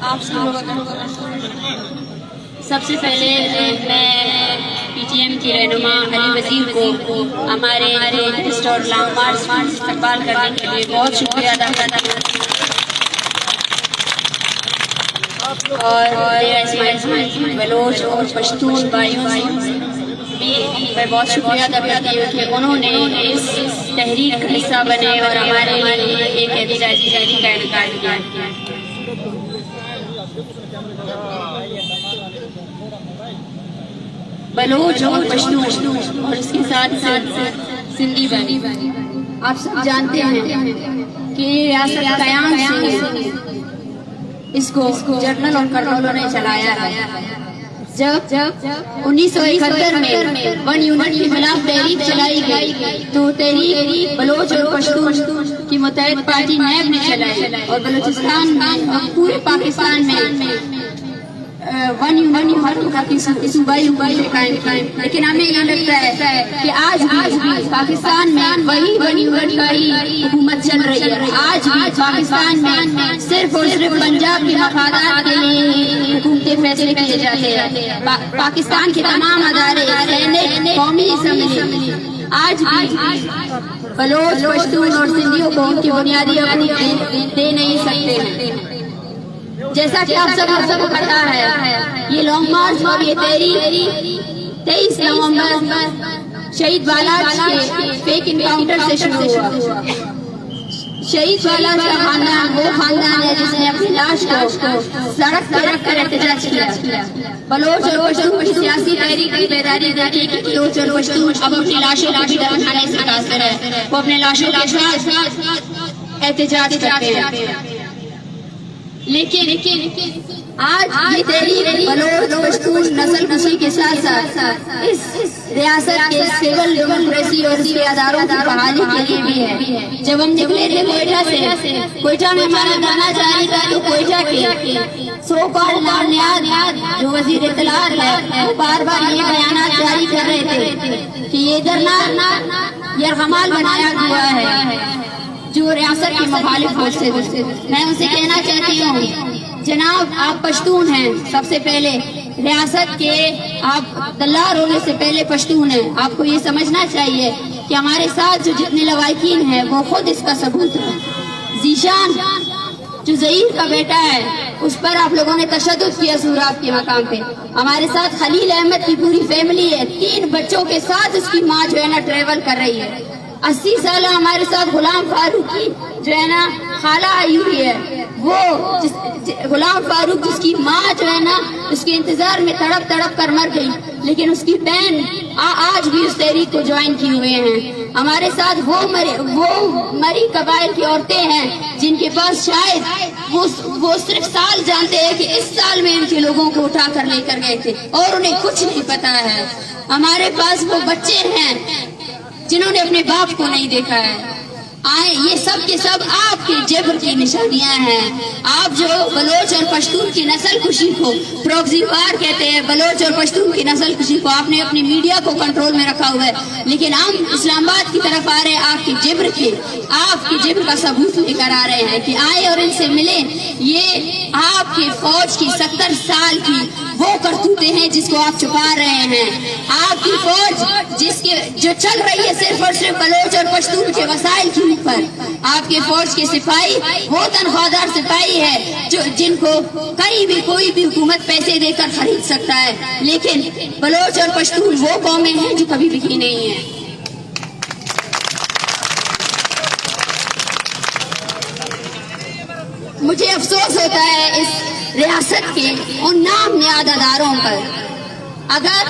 آپ سب سے پہلے میں پی ٹی ایم کی رہنما علی وزیر کو ہمارے لسٹ اور لانگ مارچ میں استقبال کرنے کے لیے بہت شکریہ ادا کرتا ہوں، اور بلوچ اور پشتون بھائیوں سے بھی میں بہت شکریہ ادا کرتی ہوں کہ انہوں نے اس تحریک کا حصہ بنے اور ہمارے لیے ایک احتجاجی ریلی کا انعقاد کیا۔ بلوچ اور پشتون اور اس کے ساتھ سندھی بانی، آپ سب جانتے ہیں کہ ریاست قیام سے اس کو جنرل اور کرنلوں نے چلایا ہے۔ جب 1971 میں ون یونٹ کے خلاف تحریک چلائی گئی تو تحریک بلوچ اور پشتون کی متحد پارٹی نیب نے چلائی اور بلوچستان میں پورے پاکستان میں ون یونٹ کا صوبائی حکومت قائم کی، لیکن ہمیں یہ لگتا ہے کہ آج بھی پاکستان میں وہی ون یونٹ کا ہی حکومت چل رہی ہے۔ آج بھی پاکستان میں صرف اور صرف پنجاب کے مفادات کے لیے حکومتی فیصلے کیے جاتے ہیں۔ پاکستان کے تمام ادارے، سینٹ، قومی اسمبلی آج بھی بلوچ، پشتون اور سندھیوں کو ان کی بنیادی حقوق دے نہیں سکتے ہیں۔ جیسا کہ آپ سب کو پتا ہے، یہ لانگ مارچ اور یہ تحریک 23 نومبر شہید بالاچ کے فیک انکاؤنٹر سے شروع ہوا۔ شہید بالاچ کا خاندان وہ خاندان ہے جس نے اپنی لاش کو سڑک پر رکھ کر احتجاج کیا۔ بلوچ اور پشتون کی سیاسی تحریک کی بیداری دیکھی کہ بلوچ اور پشتون اب اپنی لاشوں کو بھی دفنانے سے قاصر ہے، وہ اپنے لاشوں کے ساتھ احتجاج کرتے ہیں۔ لیکن آج یہ تحریک بلوچ پشتون نسل کشی کے ساتھ ساتھ اس ریاست کے سول ڈیموکریسی اور اس کے اداروں کی بحالی کے لیے بھی ہے۔ جب ہم نکلے تھے کوئٹہ سے، کوئٹہ میں ہمارا گانا جاری تھا تو کوئٹہ کے سو کال نیاد جو وزیر اطلاعات ہے وہ بار بار یہ بیانات جاری کر رہے تھے کہ یہ دھرنا یرغمال بنایا ہوا ہے جو ریاست کے مخالف فوج سے۔ میں اسے کہنا چاہتی ہوں جناب، آپ پشتون ہیں، سب سے پہلے ریاست کے آپ دلار ہونے سے پہلے پشتون ہیں۔ آپ کو یہ سمجھنا چاہیے کہ ہمارے ساتھ جو جتنے لواحقین ہیں وہ خود اس کا ثبوت ہے۔ ذیشان جو ظہیر کا بیٹا ہے اس پر آپ لوگوں نے تشدد کیا سوراب کے مقام پہ۔ ہمارے ساتھ خلیل احمد کی پوری فیملی ہے، 3 بچوں کے ساتھ اس کی ماں جو ہے نا ٹریول کر رہی ہے۔ 80 سالہ ہمارے ساتھ غلام فاروق کی جو ہے نا خالہ آئی ہوئی ہے، وہ غلام فاروق جس کی ماں جو ہے نا اس کے انتظار میں تڑپ کر مر گئی، لیکن اس کی بہن آج بھی اس تحریک کو جوائن کیے ہوئے ہیں۔ ہمارے ساتھ وہ مری قبائل کی عورتیں ہیں جن کے پاس شاید وہ صرف سال جانتے ہیں کہ اس سال میں ان کے لوگوں کو اٹھا کر لے کر گئے تھے اور انہیں کچھ نہیں پتا ہے۔ ہمارے پاس وہ بچے ہیں جنہوں نے اپنے باپ کو نہیں دیکھا ہے۔ یہ سب کے سب آپ کے جبر کی نشانیاں ہیں۔ آپ جو بلوچ اور پشتون کی نسل کشی کو پروگزی وار کہتے ہیں، بلوچ اور پشتون کی نسل کشی کو آپ نے اپنی میڈیا کو کنٹرول میں رکھا ہوا ہے، لیکن ہم اسلام آباد کی طرف آ رہے ہیں آپ کے جبر کا ثبوت لے کر آ رہے ہیں کہ آئے اور ان سے ملیں۔ یہ آپ کی فوج کی 70 سال کی وہ کرتوتیں ہیں جس کو آپ چھپا رہے ہیں۔ آپ کی فوج جو چل رہی ہے صرف اور صرف بلوچ اور پشتون کے وسائل کی پر۔ آپ کے فوج کے سپاہی وہ تنخواہ سپاہی ہے جن کو کہیں بھی کوئی بھی حکومت پیسے دے کر خرید سکتا ہے، لیکن بلوچ اور پشتون وہ قومیں ہیں جو کبھی بکی نہیں ہیں۔ مجھے افسوس ہوتا ہے اس ریاست کے ان نام نیاد اداروں پر۔ اگر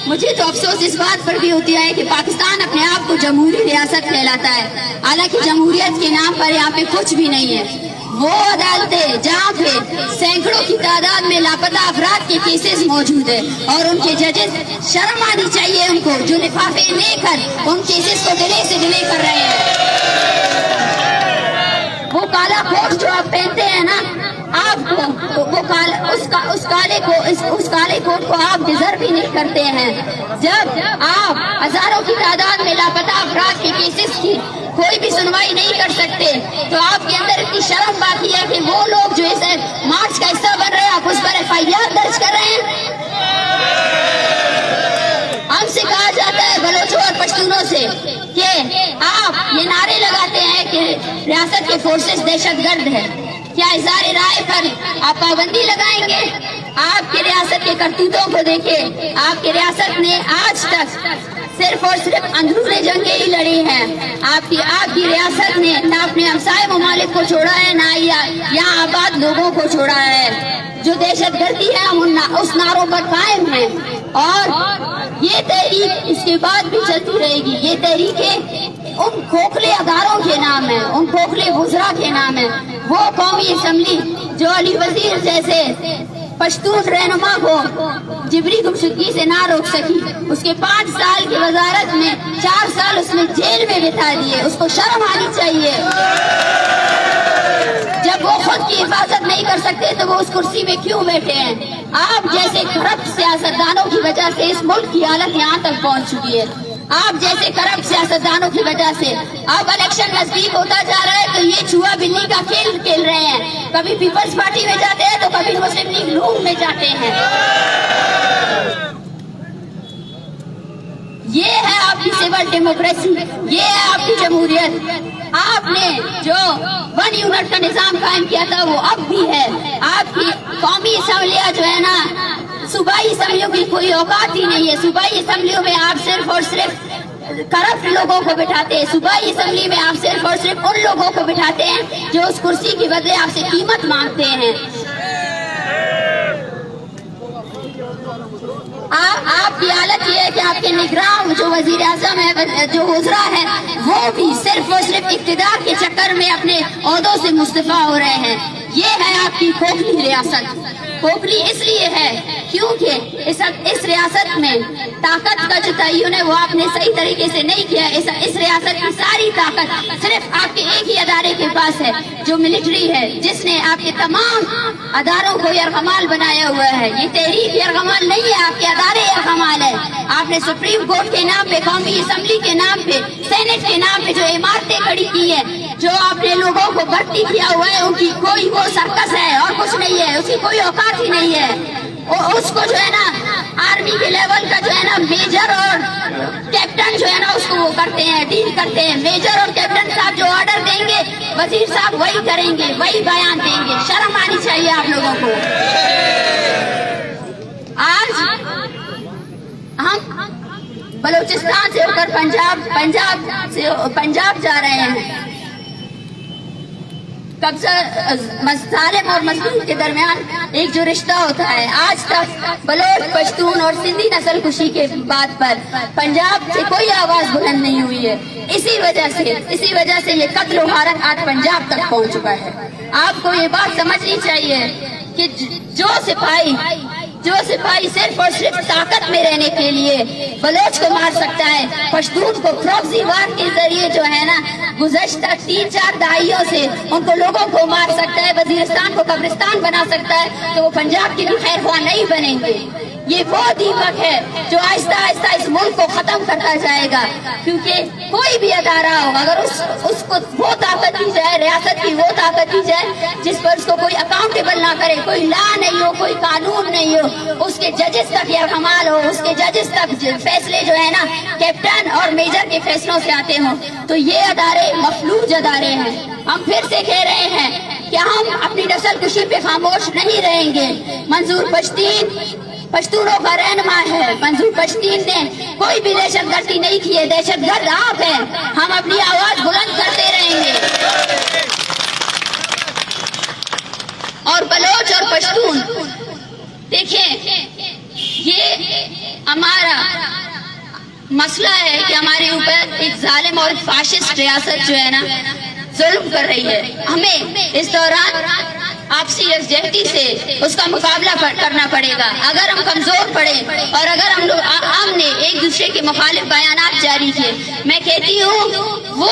مجھے تو افسوس اس بات پر بھی ہوتی ہے کہ پاکستان اپنے آپ کو جمہوری ریاست کہلاتا ہے، حالانکہ جمہوریت کے نام پر یہاں پہ کچھ بھی نہیں ہے۔ وہ عدالتیں جہاں پہ سینکڑوں کی تعداد میں لاپتہ افراد کے کیسز موجود ہیں اور ان کے ججز، شرم آنی چاہیے ان کو، جو لفافے لے کر ان کیسز کو ڈیلے سے ڈیلے کر رہے ہیں۔ وہ کالا کوٹ جو آپ پہنتے ہیں نا، آپ کو اس کالے کوٹ کو آپ ڈیزرو ہی نہیں کرتے ہیں۔ جب آپ ہزاروں کی تعداد میں لاپتہ افراد کے کیسز کی کوئی بھی سنوائی نہیں کر سکتے تو آپ کے اندر اتنی شرم ہے مارچ کا حصہ بن رہے ہیں، آپ اس پر FIR درج کر رہے ہیں۔ ہم سے کہا جاتا ہے بلوچوں اور پشتونوں سے کہ آپ یہ نعرے لگاتے ہیں کہ ریاست کے فورسز دہشت گرد ہے، کیا اظہار رائے پر آپ پابندی لگائیں گے؟ آپ کی ریاست کے کرتوتوں کو دیکھیں، آپ کی ریاست نے آج تک صرف اور صرف اندرونی جنگیں ہی لڑی ہیں۔ آپ کی ریاست نے نہ اپنے ہمسائے ممالک کو چھوڑا ہے، نہ یہاں آباد لوگوں کو چھوڑا ہے۔ جو دہشت گردی ہے ہم اس نعروں پر قائم ہیں، اور یہ تحریک اس کے بعد بھی چلتی رہے گی۔ یہ تحریکیں ان کھوکھلے اداروں کے نام ہیں، ان کھوکھلے وزراء کے نام ہیں۔ وہ قومی اسمبلی جو علی وزیر جیسے پشتون رہنما کو جبری گمشدگی سے نہ روک سکی، اس کے 5 سال کی وزارت میں 4 سال اس نے جیل میں بتا دیے، اس کو شرم آنی چاہیے۔ جب وہ خود کی حفاظت نہیں کر سکتے تو وہ اس کرسی میں کیوں بیٹھے ہیں؟ آپ جیسے کرپٹ سیاستدانوں کی وجہ سے اس ملک کی حالت یہاں تک پہنچ چکی ہے۔ آپ جیسے کرپٹ سیاستدانوں کی وجہ سے اب الیکشن نزدیک ہوتا جا رہا ہے تو یہ چوہا بلی کا کھیل کھیل رہے ہیں، کبھی پیپلز پارٹی میں جاتے ہیں تو کبھی مسلم لیگ نون میں جاتے ہیں۔ یہ ہے آپ کی سول ڈیموکریسی، یہ ہے آپ کی جمہوریت۔ آپ نے جو 1 یونٹ کا نظام قائم کیا تھا وہ اب بھی ہے۔ آپ کی قومی اسمبلیاں جو ہے نا، صوبائی اسمبلیوں کی کوئی اوقات ہی نہیں ہے۔ صوبائی اسمبلیوں میں آپ صرف اور صرف کرپٹ لوگوں کو بٹھاتے ہیں۔ صوبائی اسمبلی میں آپ صرف اور صرف ان لوگوں کو بٹھاتے ہیں جو اس کرسی کے بدلے آپ سے قیمت مانگتے ہیں۔ آپ کی حالت یہ ہے کہ آپ کے نگراں جو وزیر اعظم ہے، جو وزراء ہیں، وہ بھی صرف اور صرف اقتدار کے چکر میں اپنے عہدوں سے مستعفی ہو رہے ہیں۔ یہ ہے آپ کی کھوکھلی ریاست۔ کھوکھلی اس لیے ہے کیونکہ اس ریاست میں طاقت کا جو تعین ہے وہ آپ نے صحیح طریقے سے نہیں کیا۔ اس ریاست کی ساری طاقت صرف آپ کے ایک ہی ادارے کے پاس ہے جو ملٹری ہے، جس نے آپ کے تمام اداروں کو یرغمال بنایا ہوا ہے۔ یہ تحریک یرغمال نہیں ہے، آپ کے ادارے یرغمال ہے۔ آپ نے سپریم کورٹ کے نام پہ، قومی اسمبلی کے نام پہ، سینٹ کے نام پہ جو عمارتیں کھڑی کی ہیں، جو آپ نے لوگوں کو بھرتی کیا ہوا ہے، ان کی کوئی وہ سرکس ہے اور کچھ نہیں ہے، اس کی کوئی اوقات ہی نہیں ہے۔ اس کو جو ہے نا آرمی کے لیول کا جو ہے نا میجر اور کیپٹن جو ہے نا اس کو وہ کرتے ہیں، ڈیل کرتے ہیں۔ میجر اور کیپٹن صاحب جو آرڈر دیں گے وزیر صاحب وہی کریں گے، وہی بیان دیں گے۔ شرم آنی چاہیے آپ لوگوں کو۔ آج ہم بلوچستان سے ہو کر پنجاب جا رہے ہیں۔ ظالم اور مظلوم کے درمیان ایک جو رشتہ ہوتا ہے، آج تک بلوچ، پشتون اور سندھی نسل کشی کے بات پر پنجاب سے کوئی آواز بلند نہیں ہوئی ہے۔ اسی وجہ سے یہ قتل و غارت آج پنجاب تک پہنچ چکا ہے۔ آپ کو یہ بات سمجھنی چاہیے کہ جو سپاہی صرف اور صرف طاقت میں رہنے کے لیے بلوچ کو مار سکتا ہے، پشتون کو پروکسی وار کے ذریعے جو ہے نا گزشتہ 3-4 دہائیوں سے ان کو لوگوں کو مار سکتا ہے، وزیرستان کو قبرستان بنا سکتا ہے، تو وہ پنجاب کے بھی خیر خواہ نہیں بنیں گے۔ یہ وہ دیمک ہے جو آہستہ آہستہ اس ملک کو ختم کرتا جائے گا، کیونکہ کوئی بھی ادارہ ہو اگر اس کو وہ طاقت دی جائے، ریاست کی وہ طاقت دی جائے جس پر اس کو کوئی اکاؤنٹیبل نہ کرے، کوئی لا نہیں ہو، کوئی قانون نہیں ہو، اس کے ججز تک یرغمال ہو، اس کے ججز تک فیصلے جو ہے نا کیپٹن اور میجر کے فیصلوں سے آتے ہوں، تو یہ ادارے مفلوج ادارے ہیں۔ ہم پھر سے کہہ رہے ہیں کہ ہم اپنی نسل کشی پہ خاموش نہیں رہیں گے۔ منظور پشتین پشتونوں کا رہنما ہے۔ منظور پشتین نے کوئی بھی دہشت گردی نہیں کی ہے، دہشت گرد آپ ہیں۔ ہم اپنی آواز بلند کرتے رہیں گے۔ اور بلوچ اور پشتون دیکھیں، یہ ہمارا مسئلہ ہے کہ ہمارے اوپر ایک ظالم اور فاشسٹ ریاست جو ہے نا ظلم کر رہی ہے۔ ہمیں اس دوران آپسی یکجہتی سے اس کا مقابلہ کرنا پڑے گا۔ اگر ہم کمزور پڑے اور اگر ہم نے ایک دوسرے کے مخالف بیانات جاری کیے، میں کہتی ہوں وہ